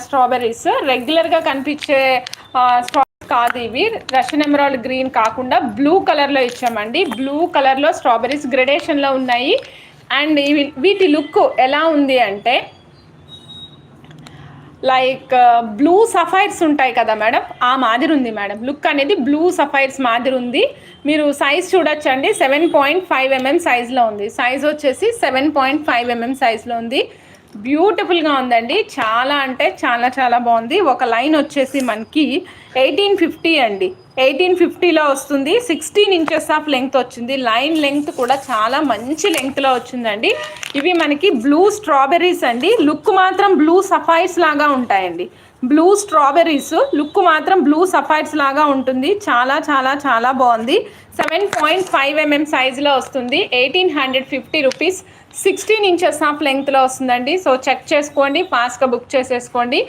Strawberries రెగ్యులర్గా కనిపించే strawberries కాదు ఇవి. రష్యన్ ఎమరాల్డ్ గ్రీన్ కాకుండా బ్లూ కలర్లో ఇచ్చామండి. బ్లూ కలర్లో స్ట్రాబెర్రీస్ గ్రెడేషన్లో ఉన్నాయి. అండ్ వీటి లుక్ ఎలా ఉంది అంటే లైక్ బ్లూ సఫైర్స్ ఉంటాయి కదా మేడం, ఆ మాదిరి ఉంది మేడం. లుక్ అనేది బ్లూ సఫైర్స్ మాదిరి ఉంది. మీరు సైజ్ చూడొచ్చండి, 7.5 mm సైజ్లో ఉంది. సైజ్ వచ్చేసి 7.5 mm సైజ్లో ఉంది. బ్యూటిఫుల్గా ఉందండి. చాలా అంటే చాలా చాలా బాగుంది. ఒక లైన్ వచ్చేసి మనకి 1850 అండి, 1850లో వస్తుంది. 16 inches ఆఫ్ లెంగ్త్ వచ్చింది. లైన్ లెంగ్త్ కూడా చాలా మంచి లెంగ్త్లో వచ్చిందండి. ఇవి మనకి బ్లూ స్ట్రాబెర్రీస్ అండి. లుక్ మాత్రం బ్లూ సఫైర్స్ లాగా ఉంటాయండి. బ్లూ స్ట్రాబెర్రీస్ లుక్ మాత్రం బ్లూ సఫైర్స్ లాగా ఉంటుంది. చాలా చాలా చాలా బాగుంది. 7.5 mm సైజులో వస్తుంది. 1850 రూపీస్. 16 inches ఆఫ్ లెంగ్త్లో వస్తుందండి. సో చెక్ చేసుకోండి, ఫాస్ట్గా బుక్ చేసేసుకోండి.